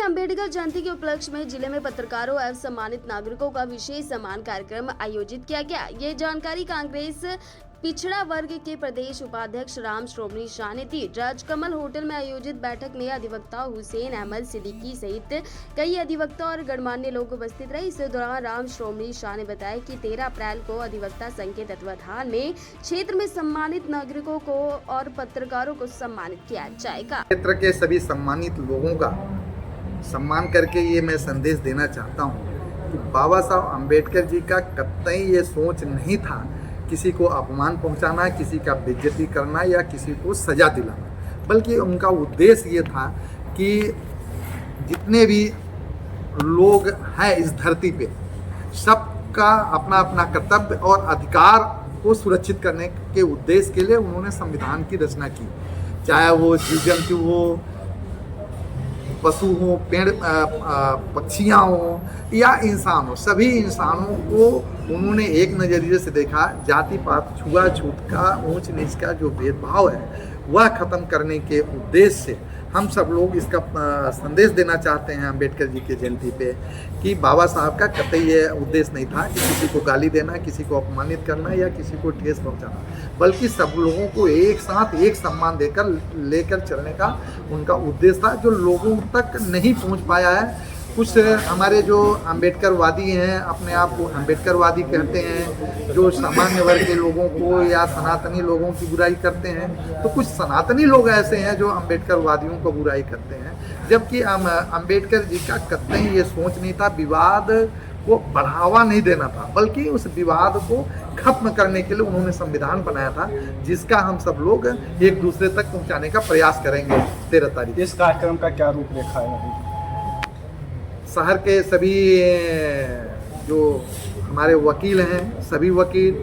अंबेडकर जयंती के उपलक्ष्य में जिले में पत्रकारों एवं सम्मानित नागरिकों का विशेष सम्मान कार्यक्रम आयोजित किया गया। ये जानकारी कांग्रेस पिछड़ा वर्ग के प्रदेश उपाध्यक्ष राम श्रोमणी शाह ने दी। राजकमल होटल में आयोजित बैठक में अधिवक्ता हुसैन अहमद सिद्दीकी सहित कई अधिवक्ता और गणमान्य लोग उपस्थित रहे। इस दौरान राम श्रोमणी शाह ने बताया कि 13 अप्रैल को अधिवक्ता संघ के तत्वाधान में क्षेत्र में सम्मानित नागरिकों को और पत्रकारों को सम्मानित किया जाएगा। क्षेत्र के सभी सम्मानित लोगों का सम्मान करके ये मैं संदेश देना चाहता हूँ कि बाबा साहब अम्बेडकर जी का कतई ये सोच नहीं था किसी को अपमान पहुंचाना, किसी का बेइज्जती करना या किसी को सजा दिलाना, बल्कि उनका उद्देश्य ये था कि जितने भी लोग हैं इस धरती पे सबका अपना अपना कर्तव्य और अधिकार को सुरक्षित करने के उद्देश्य के लिए उन्होंने संविधान की रचना की। चाहे वो जीव जंतु हो, पशु हो, पेड़ पक्षियाँ हो या इंसान हो, सभी इंसानों को उन्होंने एक नज़रिए से देखा। जाति पात छुआछूत का, ऊंच नीच का जो भेदभाव है वह खत्म करने के उद्देश्य से हम सब लोग इसका संदेश देना चाहते हैं अम्बेडकर जी की जयंती पे कि बाबा साहब का कतई ये उद्देश्य नहीं था कि किसी को गाली देना, किसी को अपमानित करना या किसी को ठेस पहुंचाना, बल्कि सब लोगों को एक साथ एक सम्मान देकर लेकर चलने का उनका उद्देश्य था, जो लोगों तक नहीं पहुंच पाया है। कुछ हमारे जो अम्बेडकरवादी हैं, अपने आप को अम्बेडकरवादी कहते हैं, जो सामान्य वर्ग के लोगों को या सनातनी लोगों की बुराई करते हैं, तो कुछ सनातनी लोग ऐसे हैं जो अम्बेडकरवादियों को बुराई करते हैं। जबकि अम्बेडकर जी का कतई ये सोच नहीं था विवाद को बढ़ावा नहीं देना था, बल्कि उस विवाद को खत्म करने के लिए उन्होंने संविधान बनाया था, जिसका हम सब लोग एक दूसरे तक पहुँचाने का प्रयास करेंगे 13 तारीख। इस कार्यक्रम का क्या रूपरेखा है? शहर के सभी जो हमारे वकील हैं, सभी वकील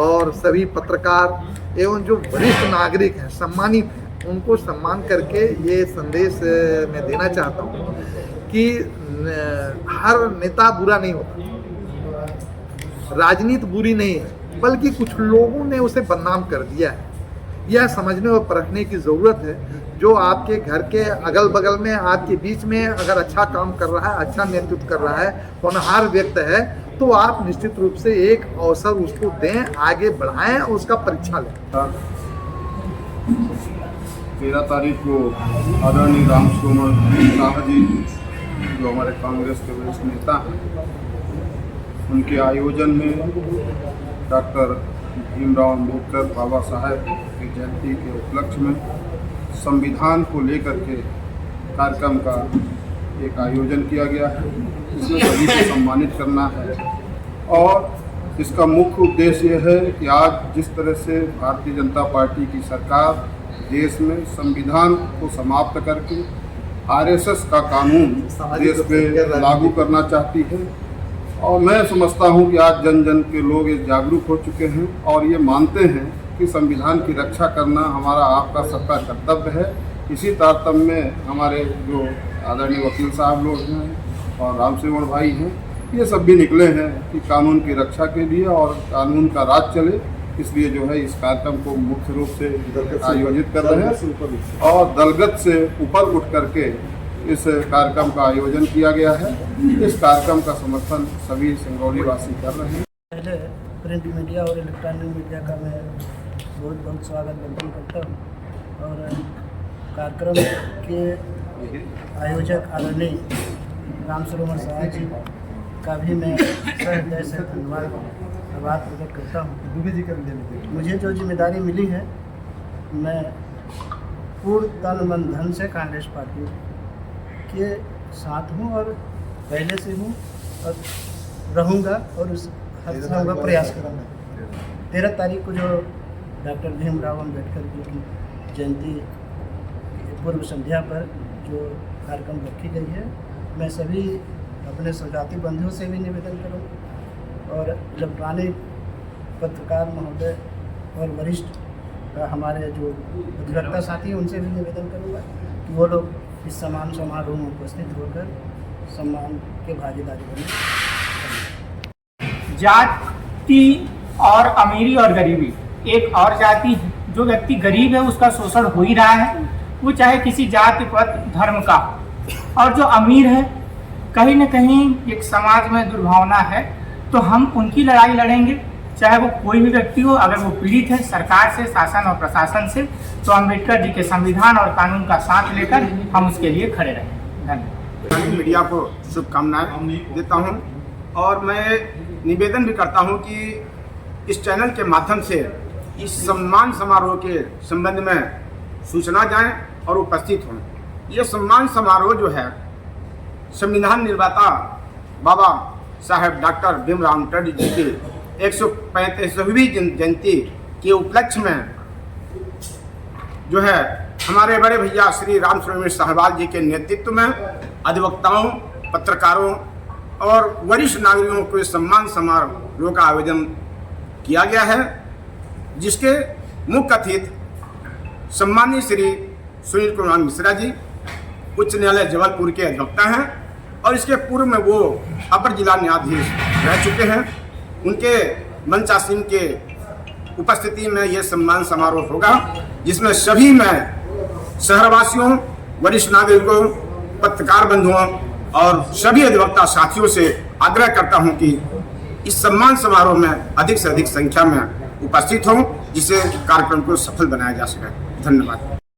और सभी पत्रकार एवं जो वरिष्ठ नागरिक हैं, सम्मानित हैं, उनको सम्मान करके ये संदेश मैं देना चाहता हूँ कि हर नेता बुरा नहीं होता, राजनीति बुरी नहीं है, बल्कि कुछ लोगों ने उसे बदनाम कर दिया है। यह समझने और परखने की ज़रूरत है। जो आपके घर के अगल बगल में, आपके बीच में अगर अच्छा काम कर रहा है, अच्छा नेतृत्व कर रहा है, होनहार व्यक्ति है, तो आप निश्चित रूप से एक अवसर उसको दें, आगे बढ़ाएं और उसका परीक्षा लें। 13 तारीख को आदरणीय राम श्रोमणी शाह जी जो हमारे कांग्रेस के वरिष्ठ नेता हैं, उनके आयोजन में डॉक्टर भीमराव अम्बेडकर बाबा साहब की जयंती के उपलक्ष्य में संविधान को लेकर के कार्यक्रम का एक आयोजन किया गया है। इसमें सभी को सम्मानित करना है और इसका मुख्य उद्देश्य यह है कि आज जिस तरह से भारतीय जनता पार्टी की सरकार देश में संविधान को समाप्त करके आरएसएस का कानून देश में लागू करना चाहती है, और मैं समझता हूं कि आज जन जन के लोग ये जागरूक हो चुके हैं और ये मानते हैं कि संविधान की रक्षा करना हमारा आपका सबका कर्तव्य है। इसी तारतम्य में हमारे जो आदरणीय वकील साहब लोग हैं और राम श्रोमणी भाई हैं, ये सब भी निकले हैं कि कानून की रक्षा के लिए और कानून का राज चले, इसलिए जो है इस कार्यक्रम को मुख्य रूप से आयोजित कर रहे हैं और दलगत से ऊपर उठ करके इस कार्यक्रम का आयोजन किया गया है। इस कार्यक्रम का समर्थन सभी सिंगरौली वासी कर रहे हैं। पहले प्रिंट मीडिया और इलेक्ट्रॉनिक मीडिया का मैं बहुत बहुत स्वागत वंदन करता हूँ और कार्यक्रम के आयोजक आदरणीय राम श्रोमणी शाह जी का भी मैं हृदय से धन्यवाद आभार प्रकट करता हूँ। मुझे जो जिम्मेदारी मिली है, मैं पूर्ण तन मन धन से कांग्रेस पार्टी के साथ हूँ और पहले से हूँ और रहूँगा और उस हद से होगा प्रयास करूँगा। 13 तारीख को जो डॉक्टर भीमराव अम्बेडकर जी की जयंती पूर्व संध्या पर जो कार्यक्रम रखी गई है, मैं सभी अपने सहजाती बंधुओं से भी निवेदन करूँ और इलेक्ट्रॉनिक पत्रकार महोदय और वरिष्ठ हमारे जो अधिवक्ता साथी हैं उनसे भी निवेदन करूँगा कि वो लोग इस सम्मान समारोह में उपस्थित होकर सम्मान के भागीदारी बने। जाति और अमीरी और गरीबी, एक और जाति जो व्यक्ति गरीब है उसका शोषण हो ही रहा है, वो चाहे किसी जाति पत धर्म का, और जो अमीर है, कहीं न कहीं एक समाज में दुर्भावना है, तो हम उनकी लड़ाई लड़ेंगे, चाहे वो कोई भी व्यक्ति हो। अगर वो पीड़ित है सरकार से, शासन और प्रशासन से, तो अम्बेडकर जी के संविधान और कानून का साथ लेकर हम उसके लिए खड़े रहेंगे। धन्यवाद। मीडिया को शुभकामनाएं देता हूं और मैं निवेदन भी करता हूं कि इस चैनल के माध्यम से इस सम्मान समारोह के संबंध में सूचना जाए और उपस्थित हों। ये सम्मान समारोह जो है संविधान निर्माता बाबा साहेब डॉक्टर भीमराव अम्बेडकर जी की 135वीं जयंती के उपलक्ष्य में जो है हमारे बड़े भैया श्री राम स्वरूप साहबाल जी के नेतृत्व में अधिवक्ताओं, पत्रकारों और वरिष्ठ नागरिकों को सम्मान समारोह का आयोजन किया गया है, जिसके मुख्य अतिथि सम्मानीय श्री सुनील कुमार मिश्रा जी उच्च न्यायालय जबलपुर के अधिवक्ता हैं और इसके पूर्व में वो अपर जिला न्यायाधीश रह चुके हैं। उनके मंचासीन के उपस्थिति में ये सम्मान समारोह होगा, जिसमें सभी मैं शहरवासियों, वरिष्ठ नागरिकों, पत्रकार बंधुओं और सभी अधिवक्ता साथियों से आग्रह करता हूं कि इस सम्मान समारोह में अधिक से अधिक संख्या में उपस्थित हों, जिससे कार्यक्रम को सफल बनाया जा सके। धन्यवाद।